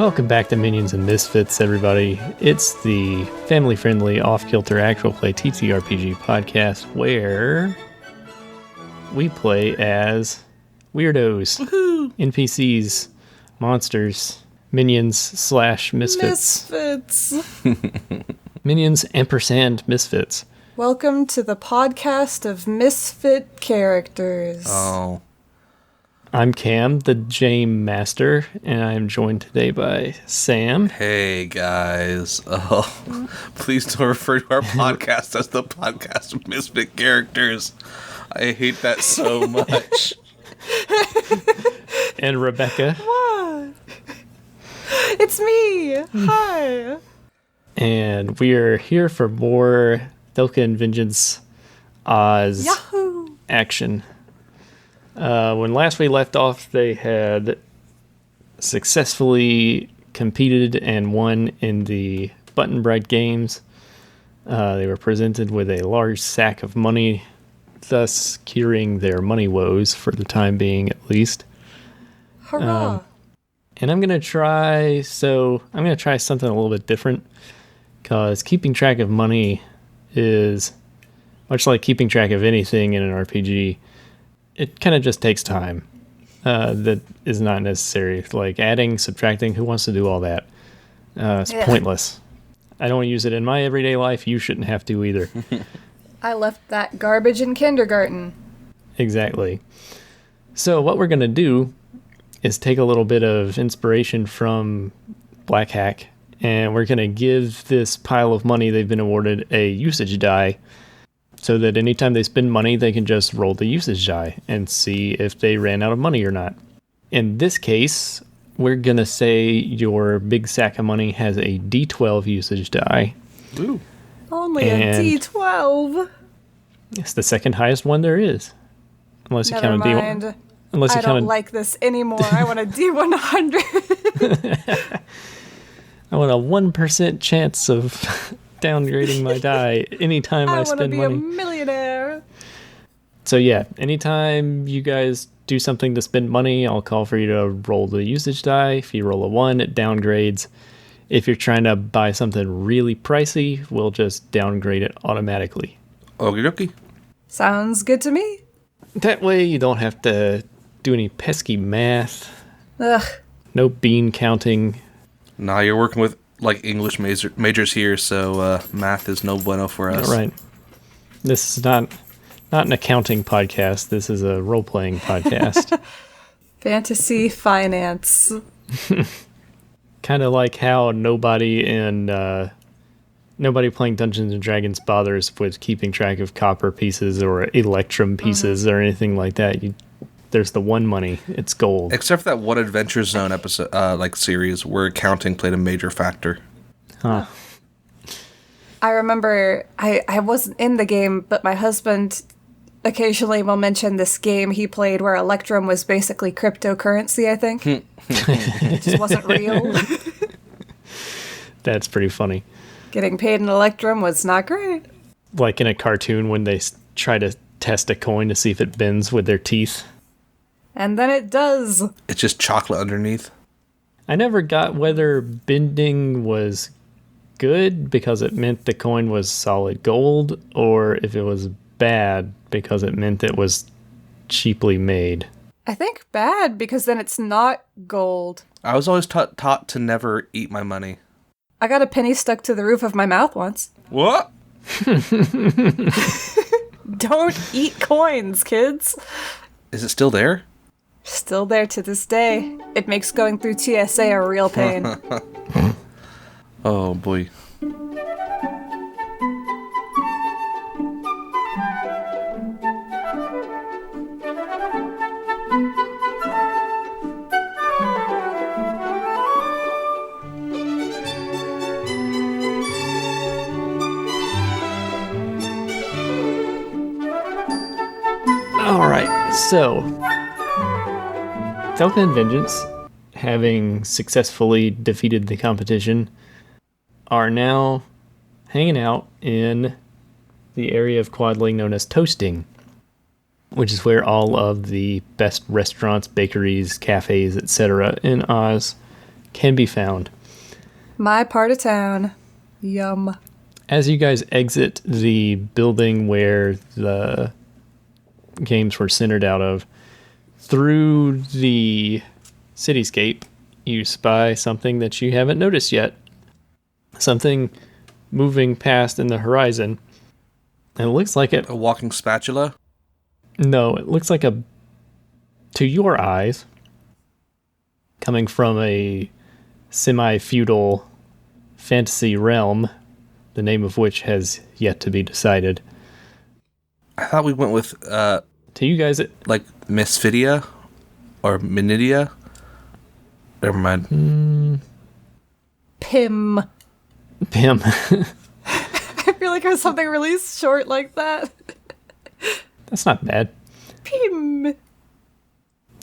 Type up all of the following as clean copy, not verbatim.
Welcome back to Minions and Misfits, everybody. It's the family-friendly, off-kilter, actual play TTRPG podcast where we play as weirdos, NPCs, monsters, minions/misfits. Minions ampersand misfits. Welcome to the podcast of misfit characters. Oh. I'm Cam, the Game Master, and I am joined today by Sam. Hey, guys. Oh, please don't refer to our podcast as the podcast of misfit characters. I hate that so much. And Rebecca. What? It's me. Hi. And we are here for more Thelka and Vengeance Oz Yahoo! Action. When last we left off, they had successfully competed and won in the Button Bright Games. They were presented with a large sack of money, thus curing their money woes for the time being, at least. Hurrah. And I'm going to try something a little bit different, because keeping track of money is much like keeping track of anything in an RPG. It kind of just takes time. That is not necessary. Like adding, subtracting, who wants to do all that? It's pointless. I don't use it in my everyday life. You shouldn't have to either. I left that garbage in kindergarten. Exactly. So what we're going to do is take a little bit of inspiration from Black Hack, and we're going to give this pile of money they've been awarded a usage die, so that anytime they spend money, they can just roll the usage die and see if they ran out of money or not. In this case, we're going to say your big sack of money has a D12 usage die. Ooh. Only a D12. It's the second highest one there is. Unless you count a D1. Unless you I don't like this anymore. I want a D100. I want a 1% chance of downgrading my die anytime I spend money. I want to be a millionaire. So yeah, anytime you guys do something to spend money, I'll call for you to roll the usage die. If you roll a 1, it downgrades. If you're trying to buy something really pricey, we'll just downgrade it automatically. Okie dokie. Sounds good to me. That way you don't have to do any pesky math. Ugh. No bean counting. Nah, you're working with like English majors here, so math is no bueno for us. Right. This is not an accounting podcast. This is a role-playing podcast. Fantasy finance. Kind of like how nobody playing Dungeons and Dragons bothers with keeping track of copper pieces or electrum pieces or anything like that. There's the one money. It's gold. Except for that one Adventure Zone episode, series where accounting played a major factor. Huh. I remember I wasn't in the game, but my husband occasionally will mention this game he played where Electrum was basically cryptocurrency, I think. It just wasn't real. That's pretty funny. Getting paid in Electrum was not great. Like in a cartoon when they try to test a coin to see if it bends with their teeth. And then it does. It's just chocolate underneath. I never got whether bending was good because it meant the coin was solid gold, or if it was bad because it meant it was cheaply made. I think bad, because then it's not gold. I was always taught to never eat my money. I got a penny stuck to the roof of my mouth once. What? Don't eat coins, kids. Is it still there? Still there to this day. It makes going through TSA a real pain. Oh, boy. Alright, so Thelka and Vengeance, having successfully defeated the competition, are now hanging out in the area of Quadling known as Toasting, which is where all of the best restaurants, bakeries, cafes, etc. in Oz can be found. My part of town. Yum. As you guys exit the building where the games were centered out of, through the cityscape, you spy something that you haven't noticed yet. Something moving past in the horizon. And it looks like A walking spatula? No, it looks like to your eyes, coming from a semi-feudal fantasy realm, the name of which has yet to be decided. I thought we went with, To you guys, like, Misfidia? Or Minidia? Never mind. Pim. Pim. I feel like it was something really short like that. That's not bad. Pim.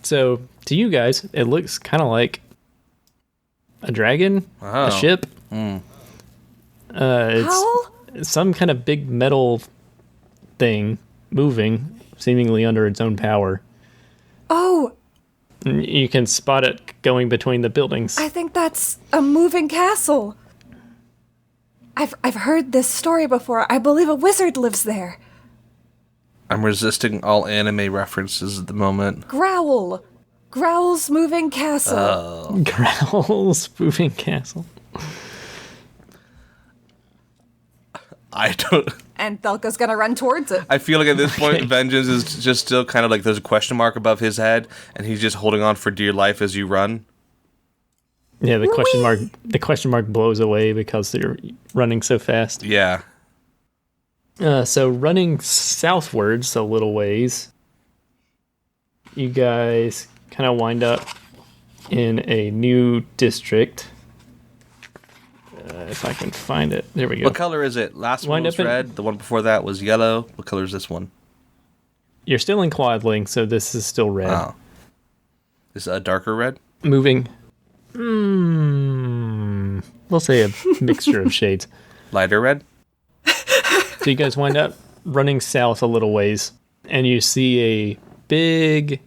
So, to you guys, it looks kind of like a dragon, a ship. It's some kind of big metal thing moving, seemingly under its own power. Oh, You can spot it going between the buildings. I think that's a moving castle. I've heard this story before. I believe a wizard lives there. I'm resisting all anime references at the moment. Growl. Growl's moving castle. Growl's moving castle. I don't... And Thelka's gonna run towards it. I feel like at this point, Vengeance is just still kind of like there's a question mark above his head, and he's just holding on for dear life as you run. Yeah, the question mark blows away because they're running so fast. Yeah. So running southwards a little ways, you guys kind of wind up in a new district. If I can find it. There we go. What color is it? Last one was red. The one before that was yellow. What color is this one? You're still in Quadling, so this is still red. Oh. Is it a darker red? Moving. We'll say a mixture of shades. Lighter red? So you guys wind up running south a little ways, and you see a big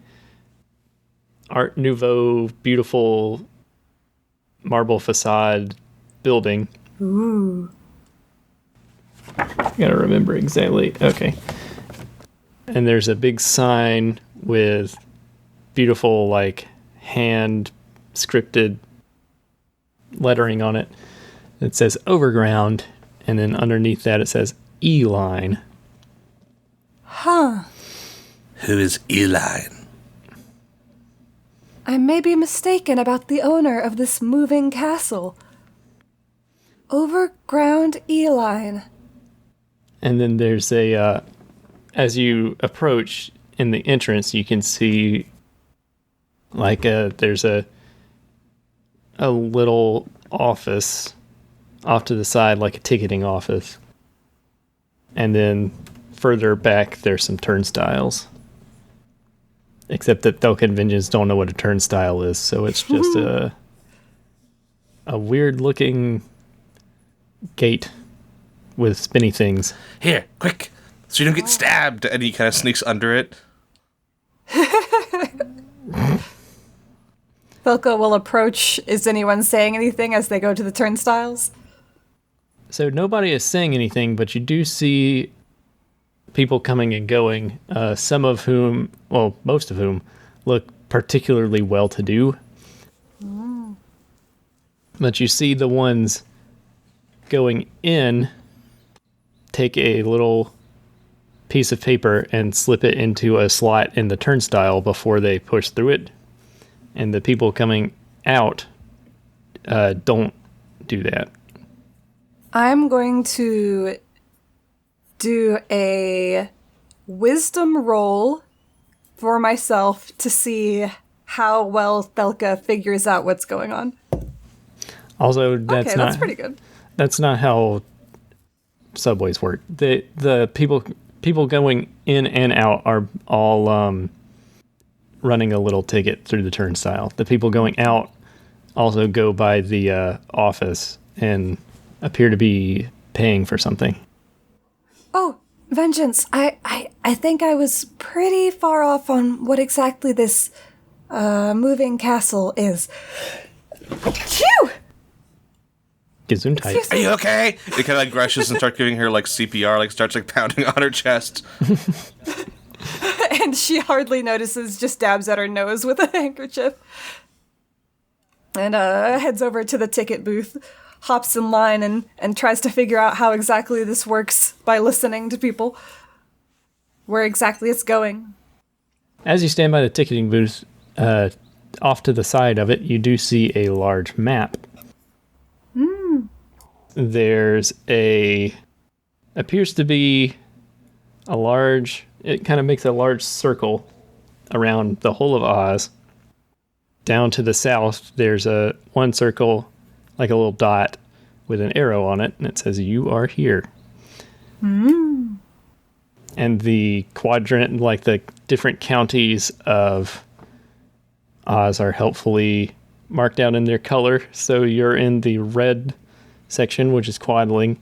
Art Nouveau, beautiful marble facade building. Ooh. Gotta remember exactly. Okay. And there's a big sign with beautiful, like, hand scripted lettering on it. It says Overground, and then underneath that it says E-Line. Huh. Who is Eline? I may be mistaken about the owner of this moving castle. Overground E-Line. And then there's as you approach in the entrance, you can see like there's a little office off to the side, like a ticketing office. And then further back, there's some turnstiles. Except that Thelka and Vengeance don't know what a turnstile is, so it's just a weird looking gate with spinny things. Here, quick, so you don't get stabbed. And he kind of sneaks under it. Thelka will approach. Is anyone saying anything as they go to the turnstiles? So nobody is saying anything, but you do see people coming and going, some of whom, well, most of whom, look particularly well-to-do. But you see the ones going in take a little piece of paper and slip it into a slot in the turnstile before they push through it. And the people coming out don't do that. I'm going to do a wisdom roll for myself to see how well Thelka figures out what's going on. Also, that's that's pretty good. That's not how subways work. The people going in and out are all running a little ticket through the turnstile. The people going out also go by the office and appear to be paying for something. Oh, Vengeance, I think I was pretty far off on what exactly this moving castle is. Phew! Gesundheit. Are you okay? It kind of like rushes and starts giving her like CPR, like starts like pounding on her chest. And she hardly notices, just dabs at her nose with a handkerchief. And heads over to the ticket booth, hops in line, and tries to figure out how exactly this works by listening to people. Where exactly it's going. As you stand by the ticketing booth, off to the side of it, you do see a large map. There's appears to be a large, it kind of makes a large circle around the whole of Oz. Down to the south, there's one circle, like a little dot with an arrow on it, and it says, "You are here." And the quadrant, like the different counties of Oz are helpfully marked out in their color. So you're in the red section, which is Quadling.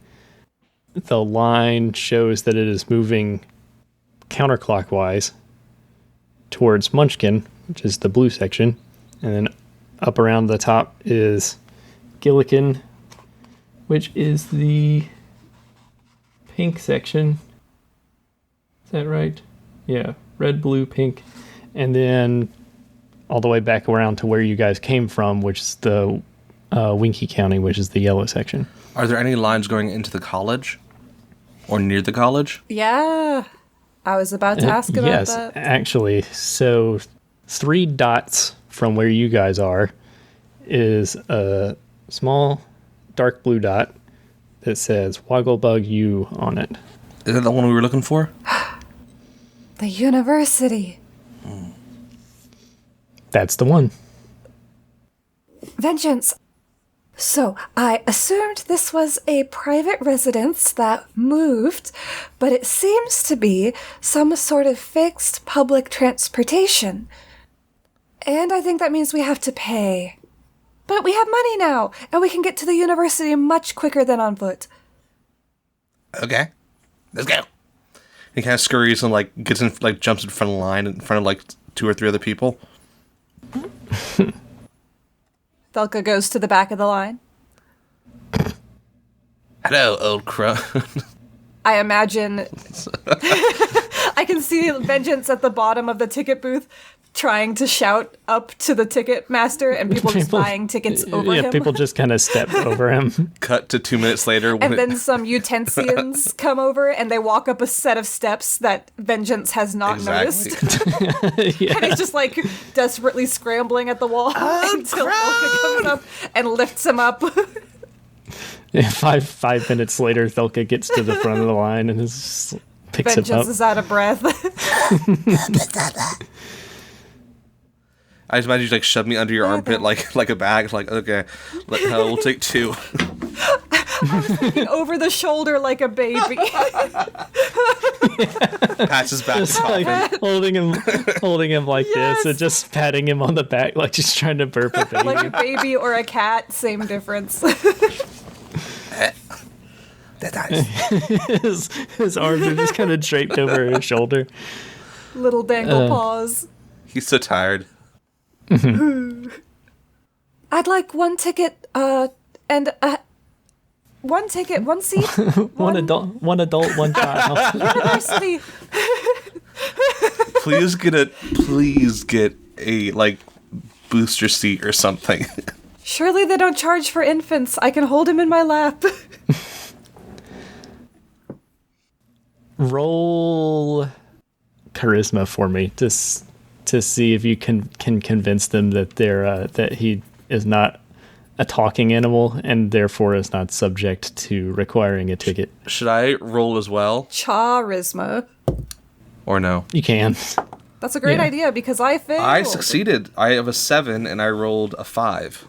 The line shows that it is moving counterclockwise towards Munchkin, which is the blue section. And then up around the top is Gillikin, which is the pink section. Is that right? Yeah, red, blue, pink. And then all the way back around to where you guys came from, which is the Winky County, which is the yellow section. Are there any lines going into the college? Or near the college? Yeah. I was about to ask about yes, that. actually. So 3 dots from where you guys are is a small dark blue dot that says Wogglebug U on it. Is that the one we were looking for? The university. That's the one. Vengeance. So, I assumed this was a private residence that moved, but it seems to be some sort of fixed public transportation. And I think that means we have to pay. But we have money now, and we can get to the university much quicker than on foot. Okay. Let's go. He kind of scurries and like gets in, like jumps in front of the line in front of like 2 or 3 other people. Thelka goes to the back of the line. Hello, old crone. I imagine... I can see Vengeance at the bottom of the ticket booth trying to shout up to the ticket master, and people just buying tickets over him. Yeah, people just kind of step over him. Cut to 2 minutes later. And then some Utensians come over, and they walk up a set of steps that Vengeance has not noticed. Yeah. And he's just like desperately scrambling at the wall until Thelka comes up and lifts him up. Yeah, five minutes later, Thelka gets to the front of the line and picks him up. Vengeance is out of breath. I just imagine you like shove me under your armpit like a bag. Like, okay, we'll take 2. Over the shoulder like a baby. Pats his back. Just like holding him like this and just patting him on the back like she's trying to burp a baby. Like a baby or a cat, same difference. His arms are just kind of draped over his shoulder. Little dangle paws. He's so tired. I'd like 1 ticket, and 1 ticket, 1 seat. One adult, 1 child. University. Please get a like booster seat or something. Surely they don't charge for infants. I can hold him in my lap. Roll charisma for me, just to see if you can convince them that that he is not a talking animal and therefore is not subject to requiring a ticket. Should I roll as well? Charisma. Or no? You can. That's a great idea because I failed. I succeeded. I have a 7 and I rolled a 5.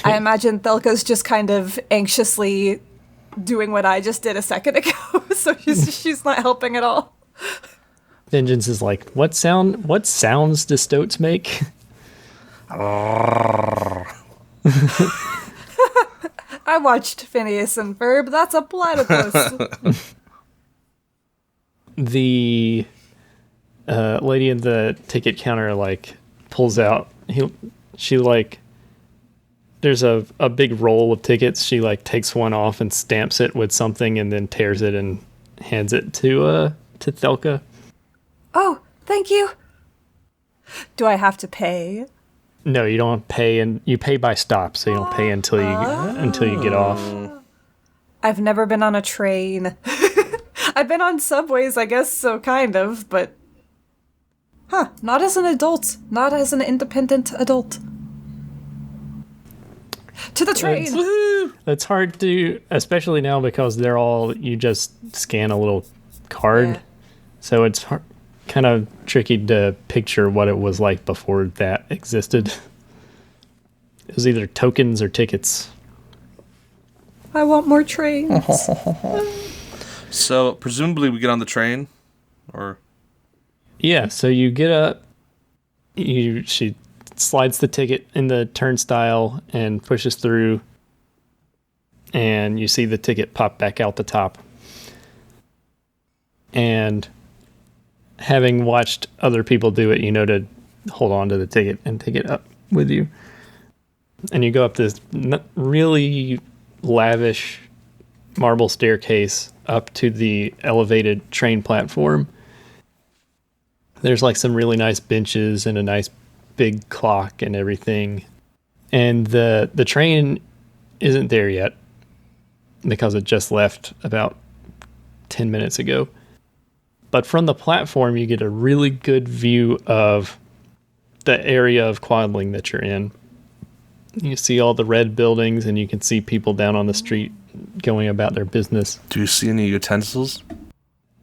I imagine Thelka's just kind of anxiously doing what I just did a second ago, so she's not helping at all. Vengeance is like, what sounds do stoats make? I watched Phineas and Ferb. That's a platypus. The lady in the ticket counter like pulls out. She like there's a big roll of tickets. She like takes one off and stamps it with something and then tears it and hands it to Thelka. Oh, thank you. Do I have to pay? No, you don't pay, and you pay by stop, so you don't pay until you get off. I've never been on a train. I've been on subways, I guess, so kind of, but... not as an adult. Not as an independent adult. To the train! It's hard to, especially now because you just scan a little card. Yeah. So it's kind of tricky to picture what it was like before that existed. It was either tokens or tickets. I want more trains. So, presumably we get on the train? Or... Yeah, so you get up, she slides the ticket in the turnstile and pushes through, and you see the ticket pop back out the top. And having watched other people do it, you know to hold on to the ticket and take it up with you. And you go up this really lavish marble staircase up to the elevated train platform. There's like some really nice benches and a nice big clock and everything. And the train isn't there yet because it just left about 10 minutes ago. But from the platform, you get a really good view of the area of Quadling that you're in. You see all the red buildings, and you can see people down on the street going about their business. Do you see any utensils?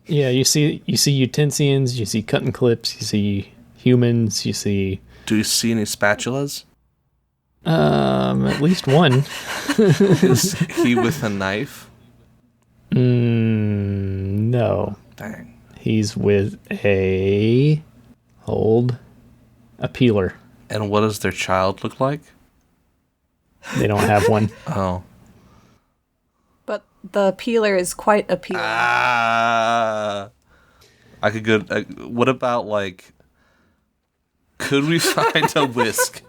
Yeah, you see utensians, you see cutting clips, you see humans, you see... Do you see any spatulas? At least one. Is he with a knife? No. Dang. He's with a peeler. And what does their child look like? They don't have one. Oh. But the peeler is quite appealing. I could go... what about, like... Could we find a whisk?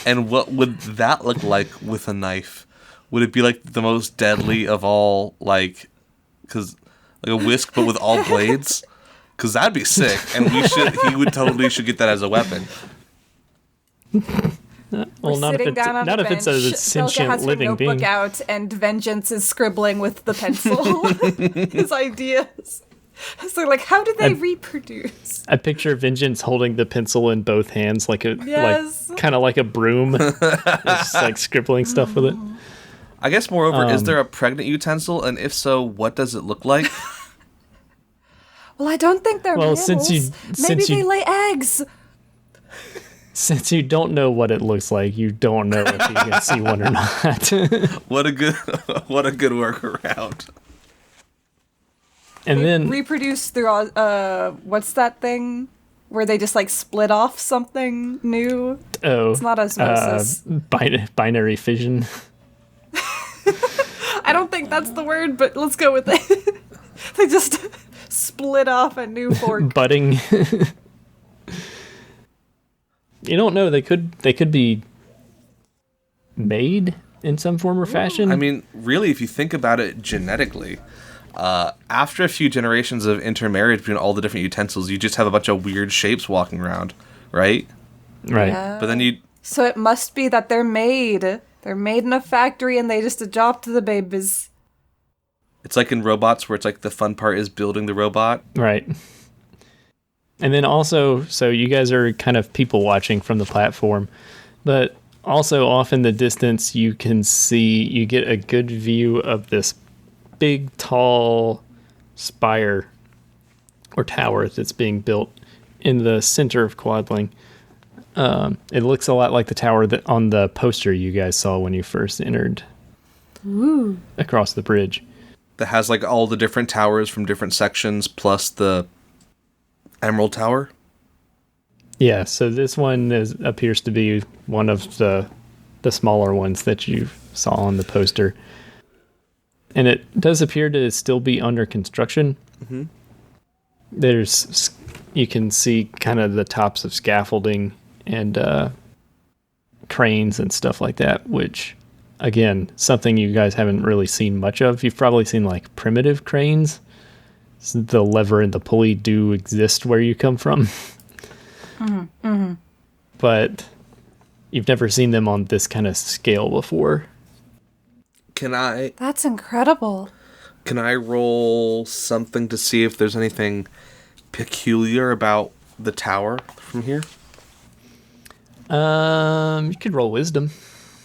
And what would that look like with a knife? Would it be, like, the most deadly of all, like... Because... Like a whisk, but with all blades? Because that'd be sick. And he totally should get that as a weapon. Well, not if it's a sentient has living her notebook being. out, and Vengeance is scribbling with the pencil his ideas. So, like, how do they reproduce? I picture Vengeance holding the pencil in both hands, like kind of like a broom, just like scribbling stuff with it. I guess, moreover, is there a pregnant utensil? And if so, what does it look like? Well, I don't think they're mammals. Maybe they lay eggs. Since you don't know what it looks like, you don't know if you can see one or not. What a good workaround. And then reproduce through what's that thing where they just like split off something new? Oh, it's not osmosis. Binary fission. I don't think that's the word, but let's go with it. They just split off a new fork. Budding. You don't know. They could be made in some form or fashion. I mean, really, if you think about it genetically, after a few generations of intermarriage between all the different utensils, you just have a bunch of weird shapes walking around, right? Right. Yeah. But then So it must be that they're made. They're made in a factory and they just adopt the babies. It's like in robots where it's like the fun part is building the robot. Right. And then also, so you guys are kind of people watching from the platform, but also off in the distance, you get a good view of this big, tall spire or tower that's being built in the center of Quadling. It looks a lot like the tower that on the poster you guys saw when you first entered across the bridge. That has like all the different towers from different sections plus the Emerald Tower. Yeah, so this one appears to be one of the smaller ones that you saw on the poster. And it does appear to still be under construction. Mm-hmm. You can see kind of the tops of scaffolding and cranes and stuff like that, which, again, something you guys haven't really seen much of. You've probably seen like primitive cranes. The lever and the pulley do exist where you come from. But you've never seen them on this kind of scale before. That's incredible. Can I roll something to see if there's anything peculiar about the tower from here? You could roll wisdom.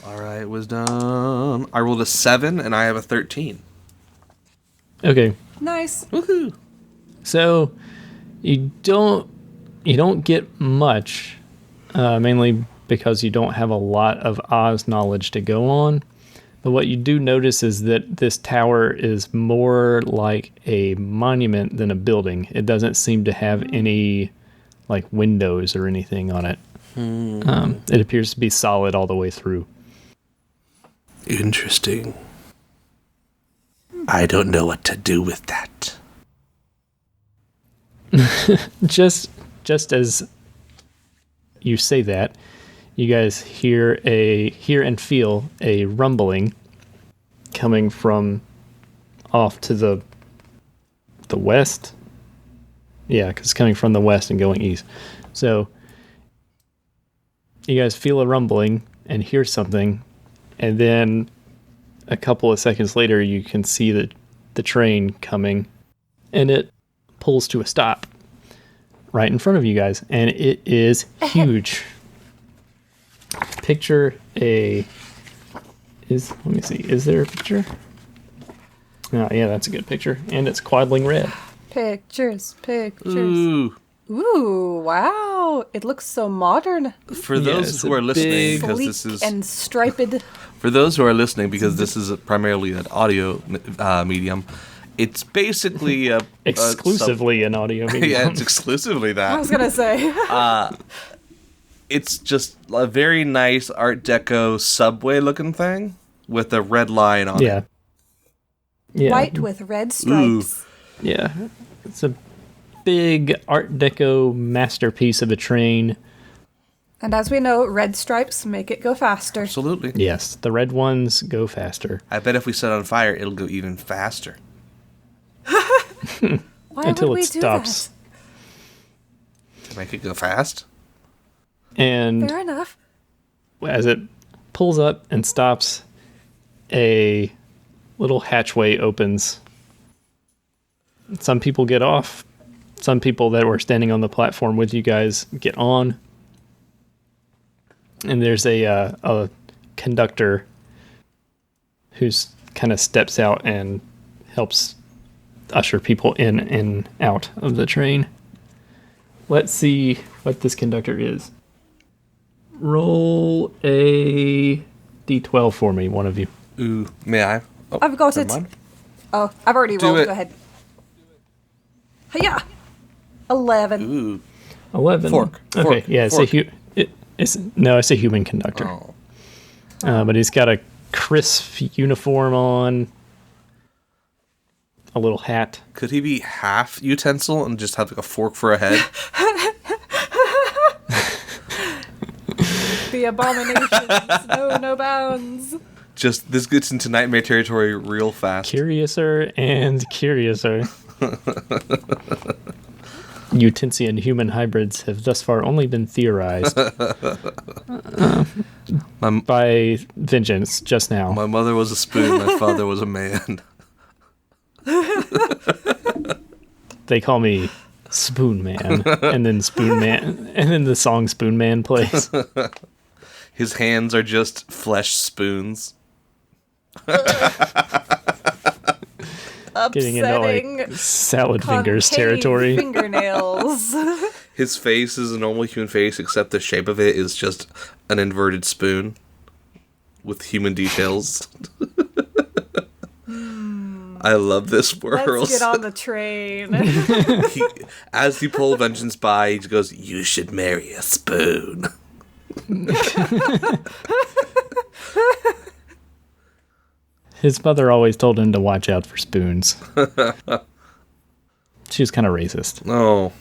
All right, wisdom. I rolled a 7 and I have a 13. Okay. Nice. Woohoo! So you don't get much, mainly because you don't have a lot of Oz knowledge to go on. But what you do notice is that this tower is more like a monument than a building. It doesn't seem to have any like windows or anything on it. It appears to be solid all the way through. Interesting. I don't know what to do with that. Just as you say that, you guys hear and feel a rumbling coming from off to the west. Yeah, because it's coming from the west and going east. So you guys feel a rumbling and hear something, and then a couple of seconds later you can see the train coming, and it pulls to a stop right in front of you guys, and it is huge. Picture let me see, is there a picture? Oh, yeah, that's a good picture, and it's quadling red. Pictures. Ooh. Wow. It looks so modern. For those who are listening, because this is and striped. For those who are listening, because this is primarily an audio medium, it's basically Exclusively an audio medium. Yeah, it's exclusively that. I was going to say. It's just a very nice Art Deco subway looking thing with a red line on it. Yeah. White with red stripes. Yeah. It's a big Art Deco masterpiece of a train. And as we know, red stripes make it go faster. Absolutely. Yes, the red ones go faster. I bet if we set it on fire, it'll go even faster. Why Until would we it stops. do To make it go fast? And that? Fair enough. as it pulls up and stops, a little hatchway opens. Some people get off. Some people that were standing on the platform with you guys get on. And there's a conductor who's kind of steps out and helps usher people in and out of the train. Let's see what this conductor is. Roll a d12 for me, one of you. Ooh, may I? Oh, I've got never it. mind. Oh, I've already Do rolled. it. Go ahead. Yeah. 11. Ooh. 11. Fork. Okay, yeah, Fork. it's a human conductor. Oh. But he's got a crisp uniform on, a little hat. Could he be half utensil and just have like a fork for a head? The abominations know no bounds. Just, this gets into nightmare territory real fast. Curiouser and curiouser. Utensian human hybrids have thus far only been theorized by Vengeance just now. My mother was a spoon, my father was a man. They call me Spoon Man, and then Spoon Man, and then the song Spoon Man plays. His hands are just flesh spoons. Getting into like salad fingers concave territory. Fingernails. His face is a normal human face, except the shape of it is just an inverted spoon with human details. I love this world. Let's get on the train. As he pulls Vengeance by, he goes, "You should marry a spoon." His mother always told him to watch out for spoons. She was kind of racist. Oh.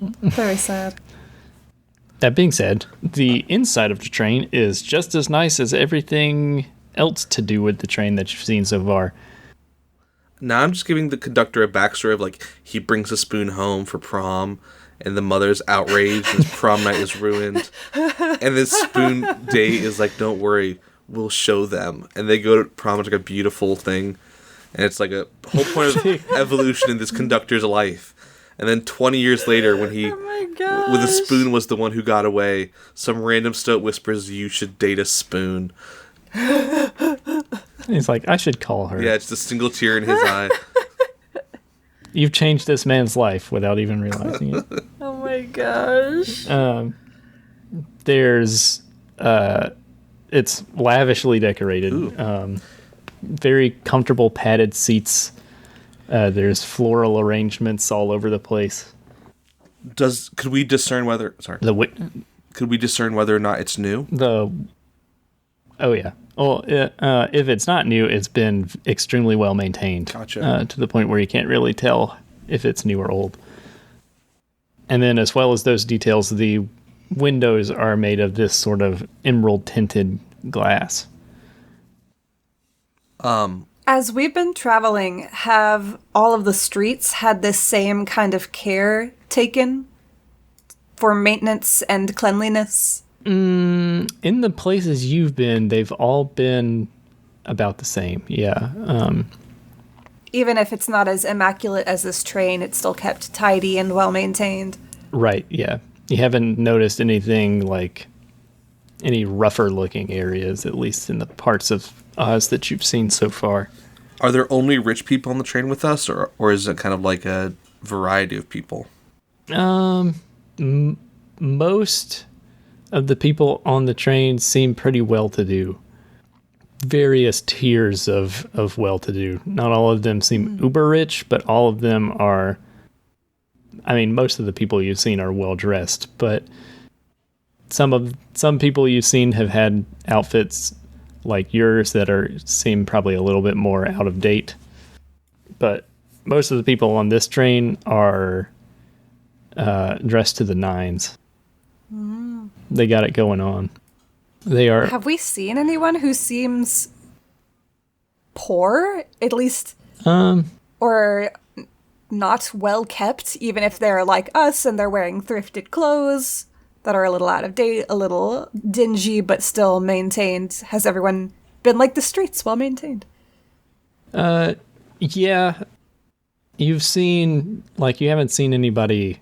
Very sad. That being said, the inside of the train is just as nice as everything else to do with the train that you've seen so far. Now I'm just giving the conductor a backstory of, like, he brings a spoon home for prom, and the mother's outraged, and his prom night is ruined. And this spoon day is like, don't worry, we'll show them. And they go to prom, it's like a beautiful thing. And it's like a whole point of evolution in this conductor's life. And then 20 years later, when he, with a spoon, was the one who got away, some random stoat whispers, you should date a spoon. He's like, I should call her. Yeah, it's a single tear in his eye. You've changed this man's life without even realizing it. Oh my gosh. There's, it's lavishly decorated. Very comfortable padded seats. There's floral arrangements all over the place. Could we discern whether? Sorry. Could we discern whether or not it's new? Oh yeah. Well, if it's not new, it's been extremely well maintained. Gotcha. To the point where you can't really tell if it's new or old. And then, as well as those details, the windows are made of this sort of emerald tinted glass. As we've been traveling, have all of the streets had this same kind of care taken for maintenance and cleanliness? In the places you've been, they've all been about the same, yeah. Even if it's not as immaculate as this train, it's still kept tidy and well-maintained. Right, yeah. You haven't noticed anything like any rougher-looking areas, at least in the parts of Oz that you've seen so far. Are there only rich people on the train with us, or is it kind of like a variety of people? Most of the people on the train seem pretty well-to-do. Various tiers of well-to-do. Not all of them seem uber-rich, but all of them are... I mean, most of the people you've seen are well-dressed, but some people you've seen have had outfits like yours that seem probably a little bit more out of date. But most of the people on this train are dressed to the nines. They got it going on. They are. Have we seen anyone who seems poor, at least, or not well kept, even if they're like us and they're wearing thrifted clothes that are a little out of date, a little dingy, but still maintained? Has everyone been like the streets, well maintained? Yeah. You've seen, like, you haven't seen anybody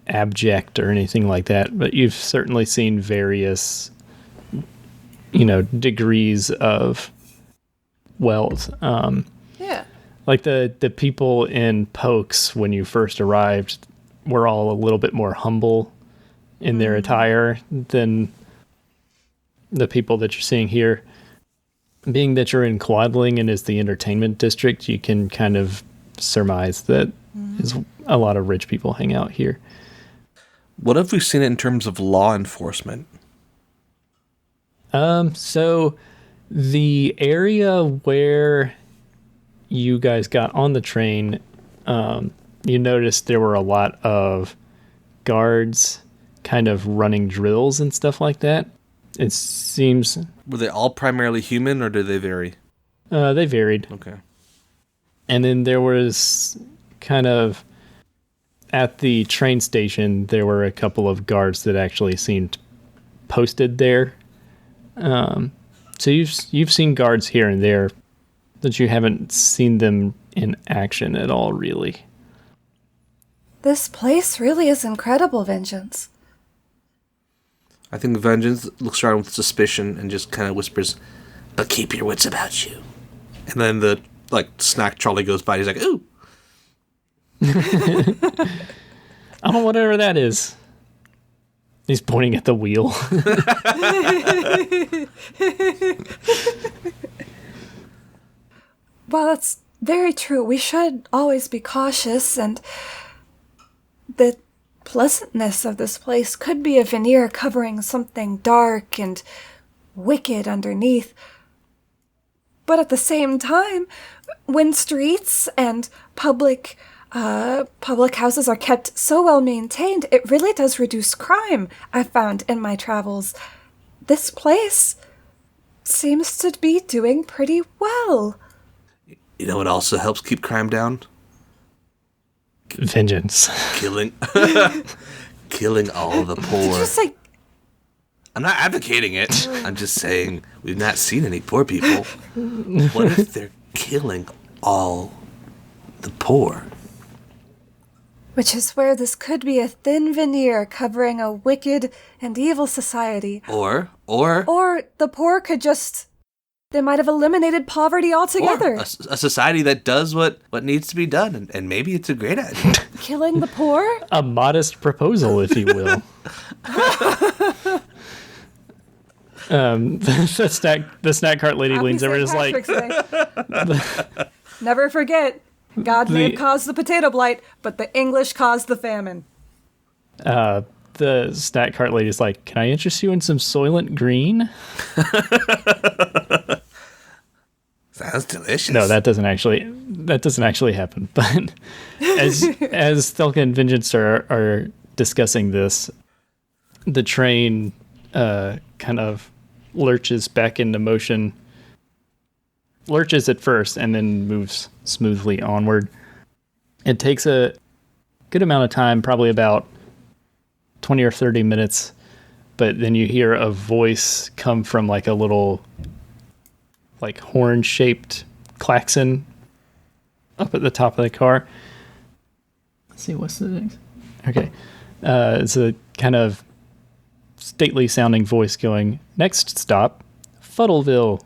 abject or anything like that, but you've certainly seen various, degrees of wealth. Yeah. Like the people in Pokes when you first arrived were all a little bit more humble in their attire than the people that you're seeing here. Being that you're in Quadling and is the entertainment district, you can kind of surmise that is a lot of rich people hang out here. What have we seen in terms of law enforcement? So the area where you guys got on the train, you noticed there were a lot of guards kind of running drills and stuff like that. It seems... Were they all primarily human, or did they vary? They varied. Okay. And then there was kind of... At the train station, there were a couple of guards that actually seemed posted there. So you've seen guards here and there, but you haven't seen them in action at all, really. This place really is incredible, Vengeance. I think Vengeance looks around with suspicion and just kind of whispers, "But keep your wits about you." And then the snack trolley goes by. And he's like, "Ooh." Oh, whatever that is. He's pointing at the wheel. Well, that's very true. We should always be cautious, and the pleasantness of this place could be a veneer covering something dark and wicked underneath. But at the same time, when streets and public Public houses are kept so well maintained, it really does reduce crime, I've found in my travels. This place seems to be doing pretty well. You know what also helps keep crime down? Vengeance. Killing all the poor. Did you say... I'm not advocating it. I'm just saying we've not seen any poor people. What if they're killing all the poor? Which is where this could be a thin veneer covering a wicked and evil society. Or the poor could just... They might have eliminated poverty altogether. a society that does what needs to be done, and maybe it's a great idea. Killing the poor? A modest proposal, if you will. The snack cart lady leans over and is like... Never forget, God may have caused the potato blight, but the English caused the famine. The snack cart lady is like, can I interest you in some Soylent Green? Sounds delicious. No, that doesn't actually happen. But as Thelka and Vengeance are discussing this, the train kind of lurches back into motion. Lurches at first and then moves smoothly onward. It takes a good amount of time, probably about 20 or 30 minutes, but then you hear a voice come from like a little like horn-shaped klaxon up at the top of the car. Let's see, what's the next? Okay. It's a kind of stately sounding voice going, next stop, Fuddleville,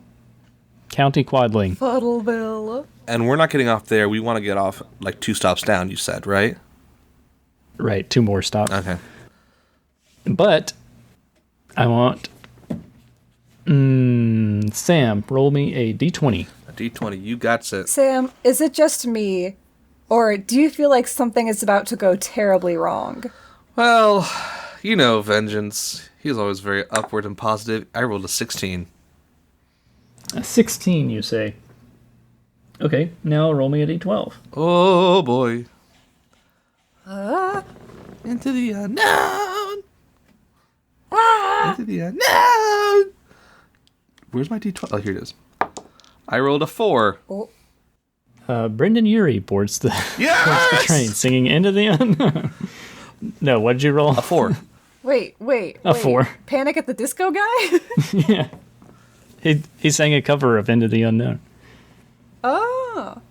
County Quadling. Fuddleville. And we're not getting off there. We want to get off like 2 stops down, you said, right? Right, 2 more stops. Okay. But I want Sam, roll me a d20. A d20, you got it. Sam, is it just me? Or do you feel like something is about to go terribly wrong? Well, you know, Vengeance. He's always very upward and positive. I rolled a 16. A 16, you say. Okay, now roll me a d12. Oh, boy. Into the unknown. Into the unknown. Where's my d12? Oh, here it is. I rolled a 4. Oh. Brendan Urie boards the, Yes! boards the train, singing Into the Unknown. No, what did you roll? A 4. Wait. A 4. Panic at the Disco guy? Yeah. He sang a cover of Into the Unknown. Oh.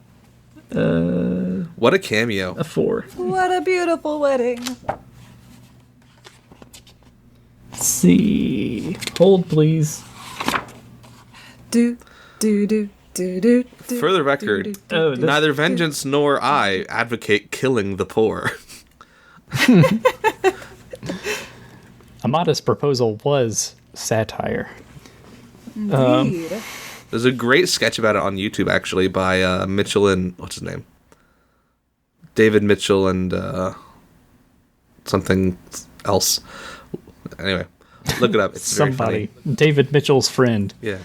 What a cameo. A 4. What a beautiful wedding. Let's see. Hold, please. Do. For the record, neither Vengeance nor I advocate killing the poor. A modest proposal was satire. Indeed. There's a great sketch about it on YouTube, actually, by Mitchell and... What's his name? David Mitchell and something else. Anyway, look it up. It's Somebody. very funny. David Mitchell's friend. Yeah.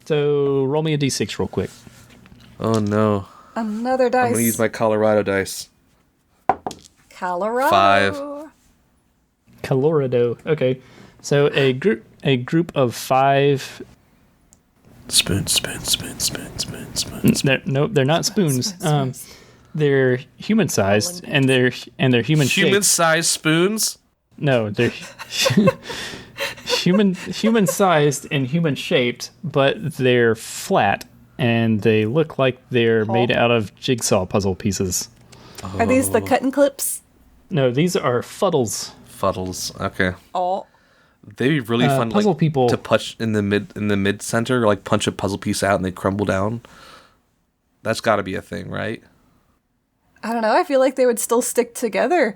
So roll me a d6 real quick. Oh, no. Another dice. I'm going to use my Colorado dice. Colorado. 5. Colorado. Okay. So a group of 5. Spoon. Nope, they're not spoons. They're human-sized and they're human-shaped. Human-sized spoons? No, they're human-sized and human-shaped, but they're flat and they look like they're made out of jigsaw puzzle pieces. Are these the cut and clips? No, these are fuddles. Fuddles. Okay. Oh. They'd be really fun, puzzle like, people to punch in the mid center, like punch a puzzle piece out and they crumble down. That's got to be a thing, right? I don't know. I feel like they would still stick together.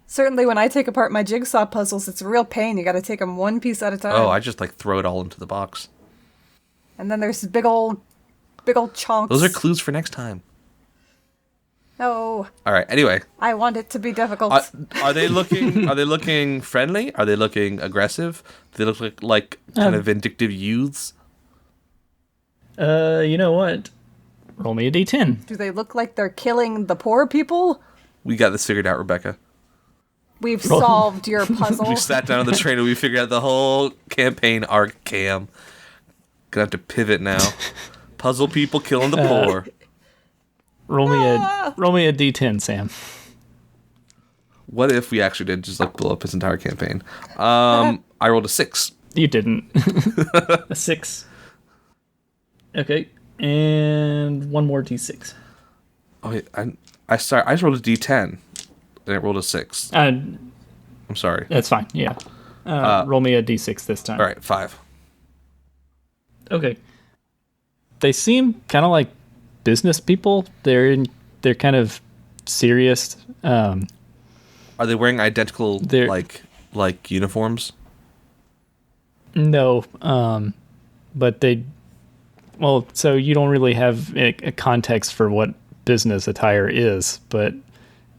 Certainly, when I take apart my jigsaw puzzles, it's a real pain. You got to take them one piece at a time. Oh, I just like throw it all into the box. And then there's big old chunks. Those are clues for next time. No. All right. Anyway, I want it to be difficult. are they looking? Are they looking friendly? Are they looking aggressive? Do they look like kind of vindictive youths? You know what? Roll me a d10. Do they look like they're killing the poor people? We got this figured out, Rebecca. We've solved your puzzle. We sat down on the train and we figured out the whole campaign arc, Cam. Gonna have to pivot now. Puzzle people killing the poor. Roll me a d10, Sam. What if we actually did just like blow up his entire campaign? I rolled a 6. You didn't. A 6. Okay, and one more d6. Oh, wait, I just rolled a d10 and it rolled a 6. I'm sorry. That's fine. Yeah. Roll me a d6 this time. All right, 5. Okay. They seem kind of like business people. They're kind of serious. Are they wearing identical They're- like uniforms? No, but they. Well, so you don't really have a context for what business attire is, but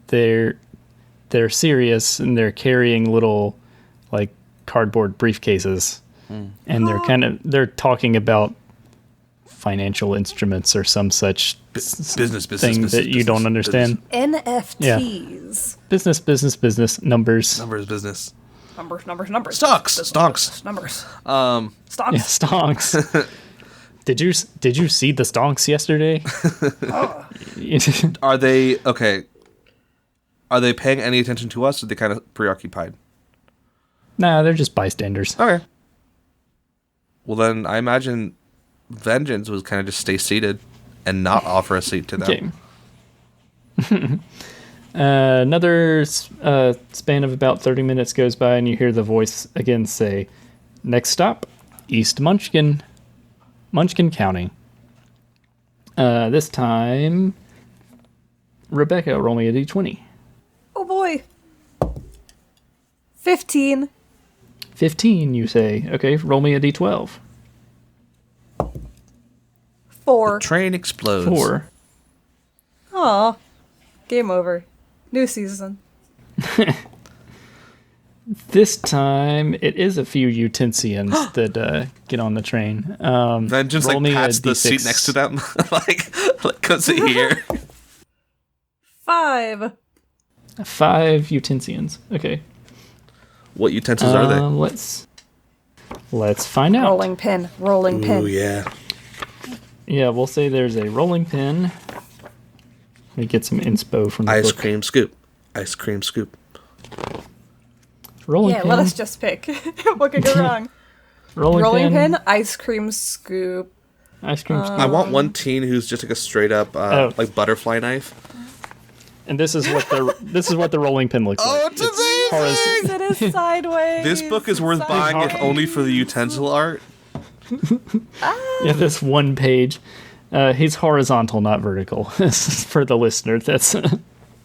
they're serious and they're carrying little like cardboard briefcases, and they're talking about financial instruments or some such Business thing that you don't understand. NFTs. Business, numbers. Numbers business. Numbers. Stonks. Numbers. Yeah, stonks. Did you see the stonks yesterday? Are they okay? Are they paying any attention to us? Or are they kind of preoccupied? Nah, they're just bystanders. Okay. Well, then I imagine Vengeance was kind of just stay seated and not offer a seat to them. Okay. Another span of about 30 minutes goes by, and you hear the voice again say, "Next stop, East Munchkin County." This time, Rebecca, roll me a d20. Oh boy. 15. 15, you say. Okay, roll me a d12. 4. Train explodes. 4. Aw. Game over. New season. This time, it is a few Utensians that get on the train. Vengeance roll like me a pats the D6. seat next to them, like come sit here. 5. 5 Utensians. Okay. What utensils are they? Let's find out. Rolling pin. Oh yeah. Yeah, we'll say there's a rolling pin. Let me get some inspo from the Ice book. cream scoop. Ice cream scoop. Rolling Yeah, pin. let us just pick. What could go wrong? Rolling pin, ice cream scoop. Ice cream scoop. I want one teen who's just like a straight up like butterfly knife. And this is what the rolling pin looks like. Oh, it's amazing! It is sideways. This book is worth buying if only for the utensil art. Yeah, this one page. He's horizontal, not vertical. For the listener, that's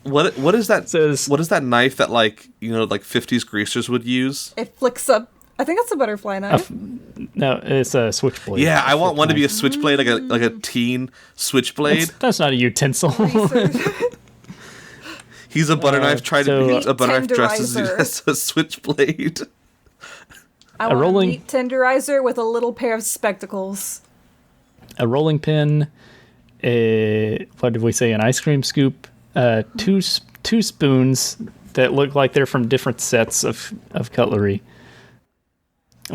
What is that? Says- What is that knife that like 50s greasers would use? It flicks up. I think that's a butterfly knife. no, it's a switchblade. Yeah, I want one to be a switchblade, like a teen switchblade. That's not a utensil. He's a butter knife trying to so- be a butter knife dressed Tenderizer. as a switchblade. I want rolling- a meat tenderizer with a little pair of spectacles. A rolling pin. What did we say? An ice cream scoop. Two spoons that look like they're from different sets of cutlery.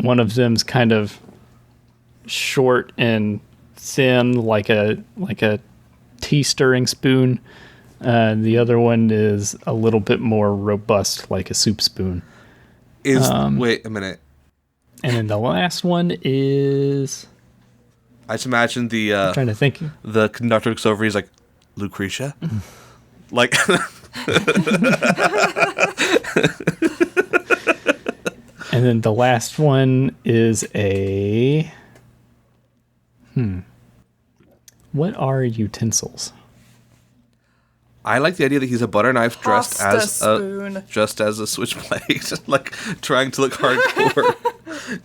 One of them's kind of short and thin, like a tea stirring spoon. The other one is a little bit more robust, like a soup spoon. Wait a minute. And then the last one is... I just imagine I'm trying to think. the conductor looks over. He's like, Lucretia, like. And then the last one is a... What are utensils? I like the idea that he's a butter knife dressed Pasta as spoon. a switchblade, like trying to look hardcore.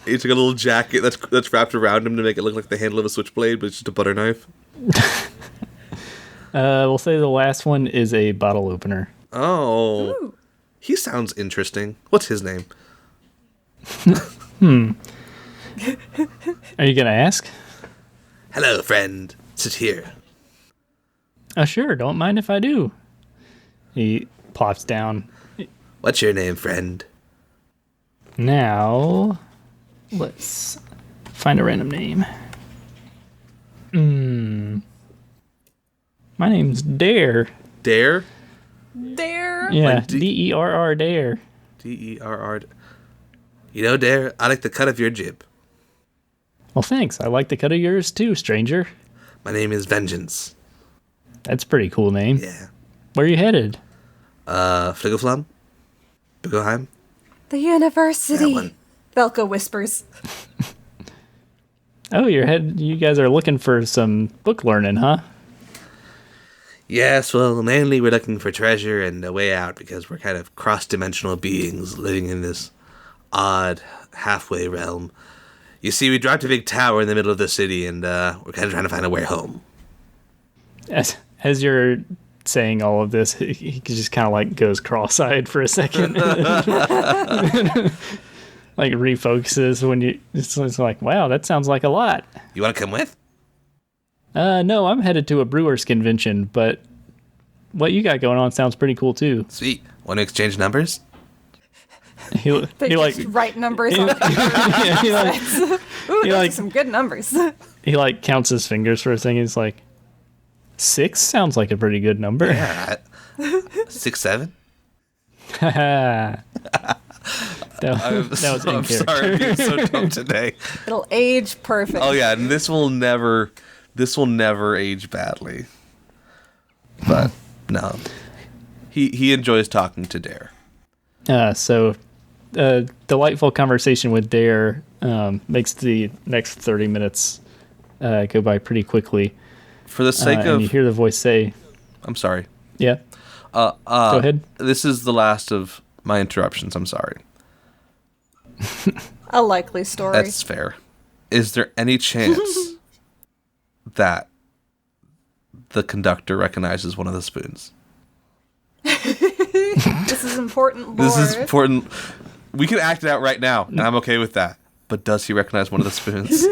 He's like a little jacket that's wrapped around him to make it look like the handle of a switchblade, but it's just a butter knife. We'll say the last one is a bottle opener. Oh, Ooh. he sounds interesting. What's his name? Are you gonna ask? Hello, friend. Sit here. Sure, don't mind if I do. He plops down. What's your name, friend? Now, let's find a random name. My name's Dare. Dare? There. Yeah, Like Derr, Dare. Derr. You know, Dare, I like the cut of your jib. Well, thanks. I like the cut of yours too, stranger. My name is Vengeance. That's a pretty cool name. Yeah. Where are you headed? Fliggleflum? Buggeheim? The university. That one. Thelka whispers. Oh, you guys are looking for some book learning, huh? Yes, well, mainly we're looking for treasure and a way out because we're kind of cross-dimensional beings living in this odd halfway realm. You see, we dropped a big tower in the middle of the city and we're kind of trying to find a way home. As you're saying all of this, he just kind of like goes cross-eyed for a second. Like refocuses when it's like, wow, that sounds like a lot. You want to come with? No, I'm headed to a brewer's convention, but what you got going on sounds pretty cool too. Sweet. Want to exchange numbers? He They like just write numbers on paper. yeah, he like Ooh, those like- are some good numbers. he like counts his fingers for a second. He's like, 6 sounds like a pretty good number. Yeah. 6, 7? that was in I'm character. sorry, I'm being so dumb today. It'll age perfect. Oh yeah, and this will never age badly. But no, he enjoys talking to Dare. So delightful conversation with Dare makes the next 30 minutes go by pretty quickly. For the sake And of, you hear the voice say, I'm sorry. yeah, go ahead. This is the last of my interruptions. I'm sorry. A likely story. That's fair. Is there any chance that the conductor recognizes one of the spoons? This is important lore. This is important. We can act it out right now, and I'm okay with that. But does he recognize one of the spoons?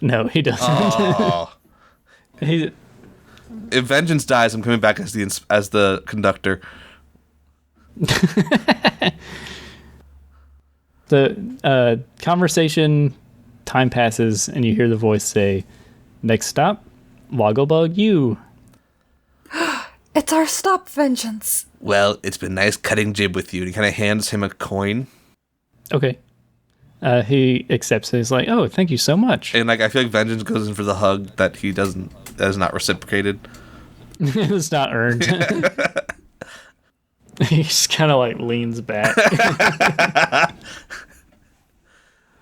No, he doesn't. Oh. He, If Vengeance dies, I'm coming back as the conductor. the conversation time passes, and you hear the voice say, "Next stop, Wogglebug U." It's our stop, Vengeance. Well, it's been nice cutting jib with you. And he kind of hands him a coin. Okay. He accepts it. He's like, "Oh, thank you so much." And like I feel like Vengeance goes in for the hug that is not reciprocated. It's not earned. He just kind of like leans back.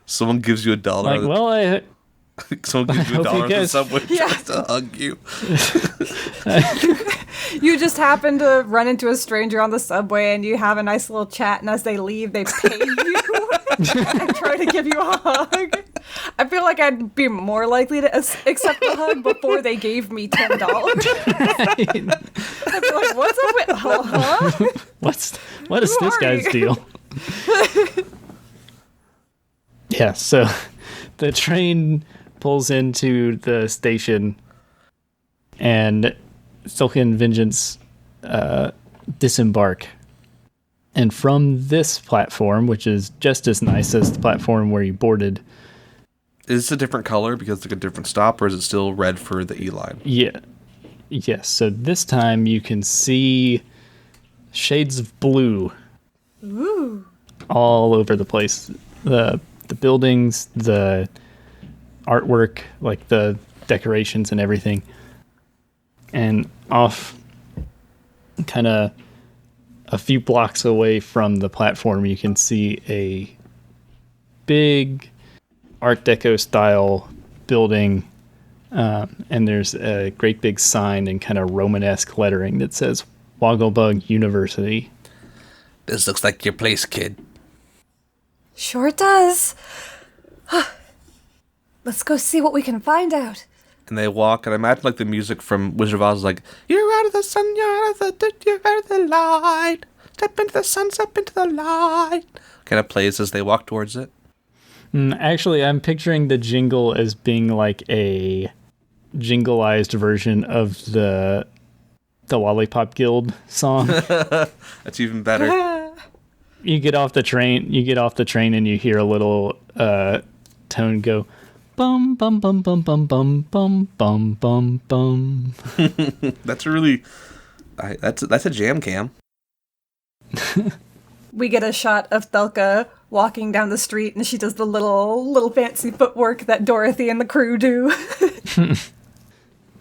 Someone gives you $1. Like, well, Someone gives you hope you $1 on the guys- subway Yeah. tries to hug you. You just happen to run into a stranger on the subway and you have a nice little chat, and as they leave, they pay you and try to give you a hug. I feel like I'd be more likely to accept the hug before they gave me $10. I'd be like, what's up with, huh? what is Who this are guy's you? deal? Yeah, so the train pulls into the station, and Thelka and Vengeance disembark. And from this platform, which is just as nice as the platform where you boarded, Is this a different color because it's like a different stop, or is it still red for the E line? yeah, yes. So this time you can see shades of blue all over the place. The buildings, the artwork, like the decorations and everything. And off kind of a few blocks away from the platform, you can see a big Art Deco style building. And there's a great big sign in kind of Romanesque lettering that says Wogglebug University. This looks like your place, kid. Sure does. Let's go see what we can find out. And they walk, and I imagine like the music from Wizard of Oz is like, "You're out of the sun, you're out of the light. Step into the sun, step into the light." Kind of plays as they walk towards it. Actually, I'm picturing the jingle as being like a jingleized version of the Lollipop Guild song. That's even better. You get off the train, and you hear a little tone go, bum bum bum bum bum bum bum bum bum bum. That's a jam cam. We get a shot of Thelka walking down the street, and she does the little fancy footwork that Dorothy and the crew do.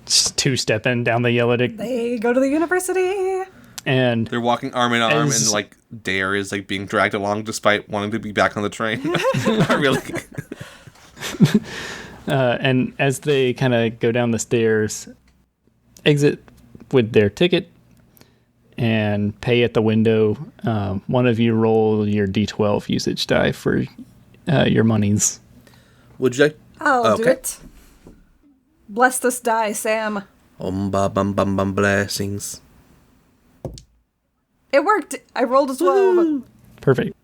Just two-stepping down the yellow dick. They go to the university. And they're walking arm in arm, and like Dare is like being dragged along despite wanting to be back on the train. Not really. And as they kind of go down the stairs, exit with their ticket and pay at the window, one of you roll your D12 usage die for your monies. Would you like? I'll do it. Bless this die, Sam. Blessings. It worked. I rolled a 12. Perfect.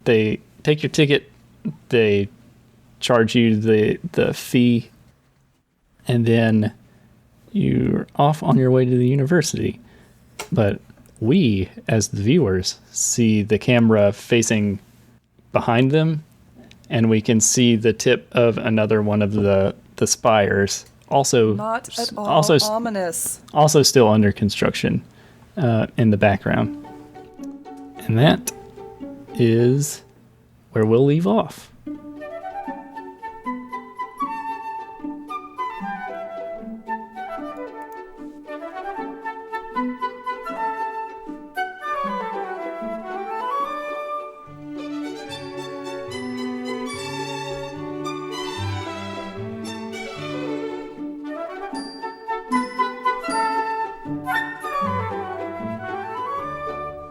They take your ticket. They charge you the fee. And then you're off on your way to the university. But we, as the viewers, see the camera facing behind them. And we can see the tip of another one of the spires. Also, Not at all ominous. Also still under construction in the background. And that is where we'll leave off.